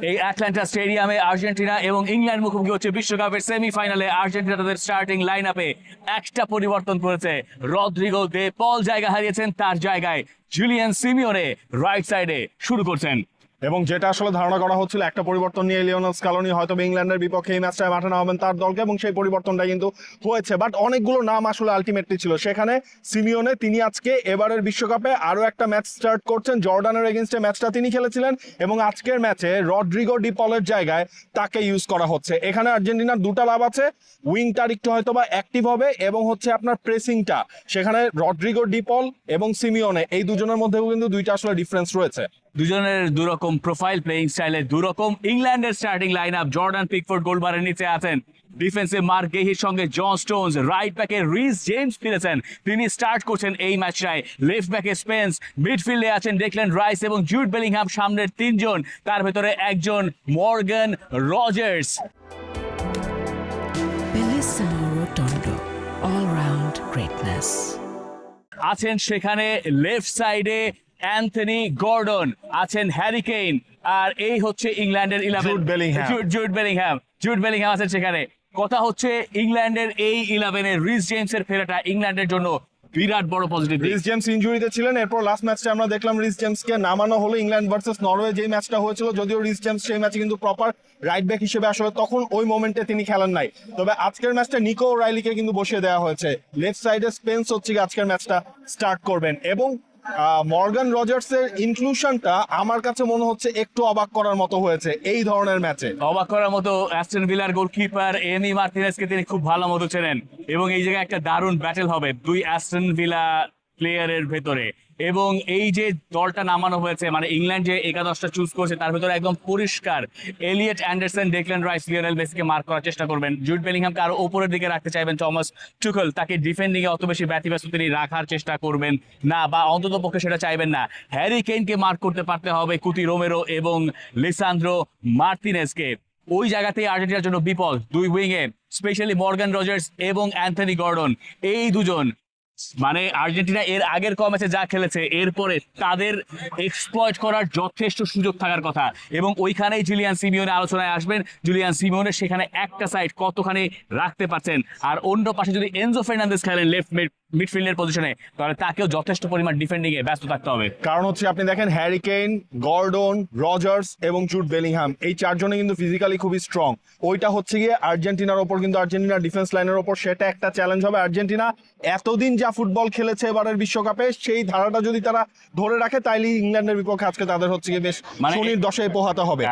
এই অ্যাটলান্টা স্টেডিয়ামে আর্জেন্টিনা এবং ইংল্যান্ড মুখোমুখি হচ্ছে বিশ্বকাপের সেমিফাইনালে। আর্জেন্টিনা তাদের স্টার্টিং লাইন আপে একটা পরিবর্তন করেছে। রদ্রিগো দে পল জায়গা হারিয়েছেন, তার জায়গায় জুলিয়ান সিমিওনে রাইট সাইডে শুরু করছেন। এবং যেটা আসলে ধারণা করা হচ্ছিল একটা পরিবর্তন নিয়ে লিওনেল স্কালোনি হয়তো ইংল্যান্ডের বিপক্ষে এই ম্যাচটায় মাঠে নামাবেন তার দলকে, এবং সেই পরিবর্তনটা কিন্তু হয়েছে। বাট অনেকগুলো নাম আসলে আলটিমেটলি ছিল সেখানে। সিমিওনে তিনি আজকে এবারের বিশ্বকাপে আরো একটা ম্যাচ স্টার্ট করছেন, জর্ডানের এগেনস্টে ম্যাচটা তিনি খেলেছিলেন, এবং আজকের ম্যাচে রদ্রিগো ডি পলের জায়গায় তাকে ইউজ করা হচ্ছে। এখানে আর্জেন্টিনার দুটা লাভ আছে, উইংটার একটু হয়তো বা অ্যাক্টিভ হবে, এবং হচ্ছে আপনার প্রেসিংটা সেখানে রদ্রিগো ডি পল এবং সিমিওনে এই দুজনের মধ্যেও কিন্তু দুইটা আসলে ডিফারেন্স রয়েছে। দুজনের দুরকম প্রোফাইল, প্লেইং স্টাইলে দুরকম। ইংল্যান্ডের starting lineup, Jordan Pickford গোলবারের নিচে আছেন। ডিফেন্সে মার্ক গেহির সঙ্গে জন স্টোনস, রাইট ব্যাকে রিস জেমস ফিরেছেন, তিনি স্টার্ট করছেন এই ম্যাচটায়। লেফট ব্যাকে স্পেন্স, মিডফিল্ডে আছেন ডেকল্যান রাইস এবং জুড বেলিংহাম, সামনের তিনজন, তার ভেতরে একজন Morgan Rogers. Bellissimo Rotondo, all-round greatness. আছেন সেখানে লেফট সাইডে অ্যান্থনি গর্ডন, আছেন হ্যারি কেইন, আর এই হচ্ছে ইংল্যান্ডের 11 জুড বেলিংহাম আছেন সেখানে। কথা হচ্ছে ইংল্যান্ডের এই 11-এ রিস জেমসের ফেরাটা ইংল্যান্ডের জন্য বিরাট বড় পজিটিভ। রিস জেমস ইনজুরিতে ছিলেন, এরপর লাস্ট ম্যাচটা আমরা দেখলাম রিস জেমসকে নামানো হলো ইংল্যান্ড ভার্সেস নরওয়ে যে ম্যাচটা হয়েছিল, যদিও রিস জেমস সেই ম্যাচে কিন্তু প্রপার রাইট ব্যাক হিসেবে আসলে তখন ওই মোমেন্টে তিনি খেলেন নাই। তবে আজকের ম্যাচটা নিকো রাইলিকে কিন্তু বসিয়ে দেওয়া হয়েছে। লেফট সাইডে স্পেন্স হচ্ছে আজকের ম্যাচটা স্টার্ট করবেন, এবং মর্গান রজার্সের ইনক্লুশনটা আমার কাছে মনে হচ্ছে একটু অবাক করার মতো হয়েছে এই ধরনের ম্যাচে। অবাক করার মতো, অ্যাস্টন ভিলার গোলকিপার এমি মার্টিনেজকে তিনি খুব ভালো মতো চেনেন, এবং এই জায়গায় একটা দারুণ ব্যাটেল হবে দুই অ্যাস্টন ভিলা প্লেয়ারের ভেতরে। এবং এই যে দলটা নামানো হয়েছে, মানে ইংল্যান্ড যে একাদশটা চুজ করছে তার ভেতরে একদম পরিষ্কার Elliot Anderson, Declan Rice, Lionel মেসিকে মার্ক করার চেষ্টা করবেন। জুড বেলিংহামকে আরো উপরের দিকে রাখতে চাইবেন টমাস টুখেল, তাকে ডিফেন্ডিং এ অত বেশি ব্যতিব্যস্ত তিনি রাখার চেষ্টা করবেন না, বা অন্তত পক্ষে সেটা চাইবেন না। হ্যারি কেইনকে মার্ক করতে পারতে হবে কুতি রোমেরো এবং লিসান্দ্রো মার্টিনেজকে। ওই জায়গাতেই আর্জেন্টিনার জন্য বিপদ, দুই উইংয়ে স্পেশালি মর্গান রজার্স এবং অ্যান্থনি গর্ডন, এই দুজন মানে আর্জেন্টিনা এর আগের ক ম্যাচে যা খেলেছে এরপরে তাদের এক্সপ্লয়েট করার যথেষ্ট সুযোগ থাকার কথা, এবং ওইখানেই জুলিয়ান সিমিওনে আলোচনায় আসবেন। জুলিয়ান সিমিওনে সেখানে একটা সাইড কতখানি রাখতে পারছেন, আর অন্য পাশে যদি এনজো ফার্নান্দেজ খেলেন লেফট মিডফিল্ডের পজিশনে, তাহলে তাকেও যথেষ্ট পরিমাণ ডিফেন্ডিং এ ব্যস্ত থাকতে হবে। কারণ হচ্ছে আপনি দেখেন হ্যারি কেইন, গর্ডন, রজার্স এবং জুড বেলিংহাম এই চারজনে কিন্তু ফিজিক্যালি খুবই স্ট্রং। ওইটা হচ্ছে গিয়ে আর্জেন্টিনার ওপর, কিন্তু আর্জেন্টিনার ডিফেন্স লাইনের ওপর সেটা একটা চ্যালেঞ্জ হবে। আর্জেন্টিনা এতদিন যা ফুটবল খেলেছে এবারের বিশ্বকাপে সেই ধারাটা যদি তারা ধরে রাখে তাইলে ইংল্যান্ডের বিপক্ষে আজকে তাদের হচ্ছে গিয়ে বেশ শনির দশায় পোহাতে হবে।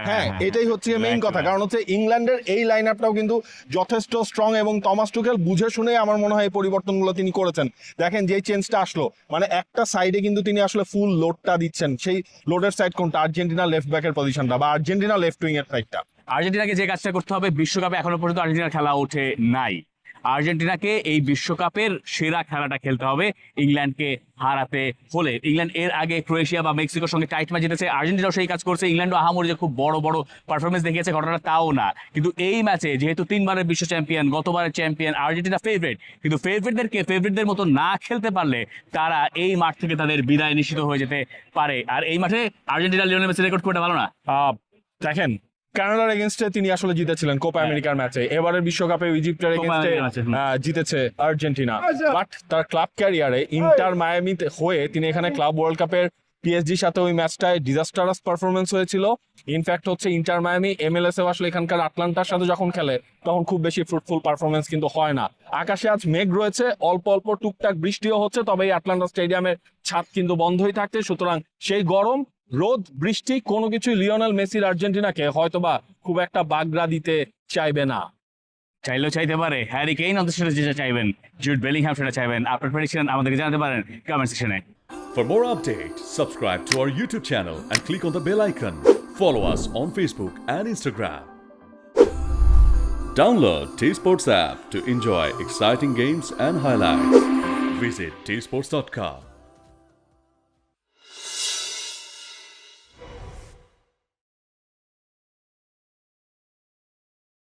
হ্যাঁ, এটাই হচ্ছে মেইন কথা। কারণ হচ্ছে ইংল্যান্ডের এই লাইন আপটাও কিন্তু যথেষ্ট স্ট্রং, এবং টমাস টুখেল বুঝে শুনে আমার মনে হয় এই পরিবর্তনগুলো তিনি করেছেন। দেখেন যে চেঞ্জটা আসলো, মানে একটা সাইডে কিন্তু তিনি আসলে ফুল লোডটা দিচ্ছেন। সেই লোডের সাইড কোনটা? আর্জেন্টিনা লেফট ব্যাকের পজিশনটা, বা আর্জেন্টিনা লেফট উইং এর সাইডটা। আর্জেন্টিনাকে যে কাজটা করতে হবে, বিশ্বকাপে এখনো পর্যন্ত আর্জেন্টিনার খেলা ওঠে নাই, আর্জেন্টিনাকে এই বিশ্বকাপের সেরা খেলাটা খেলতে হবে ইংল্যান্ডকে হারাতে হলে। ইংল্যান্ড এর আগে ক্রোয়েশিয়া বা মেক্সিকোর সঙ্গে টাইট ম্যাচ জিতেছে, আর্জেন্টিনাও সেই কাজ করছে। ইংল্যান্ডও আহামরি যে খুব বড় বড় পারফরমেন্স দেখিয়েছে ঘটনাটা তাও না, কিন্তু এই ম্যাচে যেহেতু 3 বারের বিশ্ব চ্যাম্পিয়ন, গতবারের চ্যাম্পিয়ন আর্জেন্টিনা ফেভারিট, কিন্তু ফেভারিটদের মতো না খেলতে পারলে তারা এই মাঠ থেকে তাদের বিদায় নিশ্চিত হয়ে যেতে পারে। আর এই মাঠে আর্জেন্টিনা লিওনেল মেসি রেকর্ড করতে ভালো না। দেখেন কানাডার এগেনস্টে তিনি আসলে জিতেছিলেন কোপা আমেরিকার ম্যাচে, এবারের বিশ্বকাপে ইজিপ্টের এগেনস্টে জিতেছে আর্জেন্টিনা। বাট তার ক্লাব ক্যারিয়ারে ইন্টার মায়ামিতে হয়ে তিনি এখানে ক্লাব ওয়ার্ল্ড কাপের পিএসজির সাথে ওই ম্যাচটায় ডিজাস্টারাস পারফরমেন্স হয়েছিল। ইনফ্যাক্ট হচ্ছে ইন্টার মায়ামি MLS এ আসলে এখানকার আটলান্টার সাথে যখন খেলে তখন খুব বেশি ফ্রুটফুল পারফরমেন্স কিন্তু হয় না। আকাশে আজ মেঘ রয়েছে, অল্প অল্প টুকটাক বৃষ্টিও হচ্ছে, তবে এই আটলান্টা স্টেডিয়ামের ছাদ কিন্তু বন্ধই থাকছে। সুতরাং সেই গরম, রোদ, বৃষ্টি কোনো কিছুই লিওনেল মেসির আর্জেন্টিনাকে হয়তোবা খুব একটা বাগড়া দিতে চাইবে না। চাইলেও চাইতে পারে, হ্যারি কেইন অন্তত সেটা যেটা চাইবেন, জুড বেলিংহাম সেটা চাইবেন। আপনার প্রেডিকশন আমাদেরকে জানাতে পারেন কমেন্ট সেকশনে। For more updates, subscribe to our YouTube channel and click on the bell icon. Follow us on Facebook and Instagram. Download T-Sports app to enjoy exciting games and highlights. Visit tsports.com.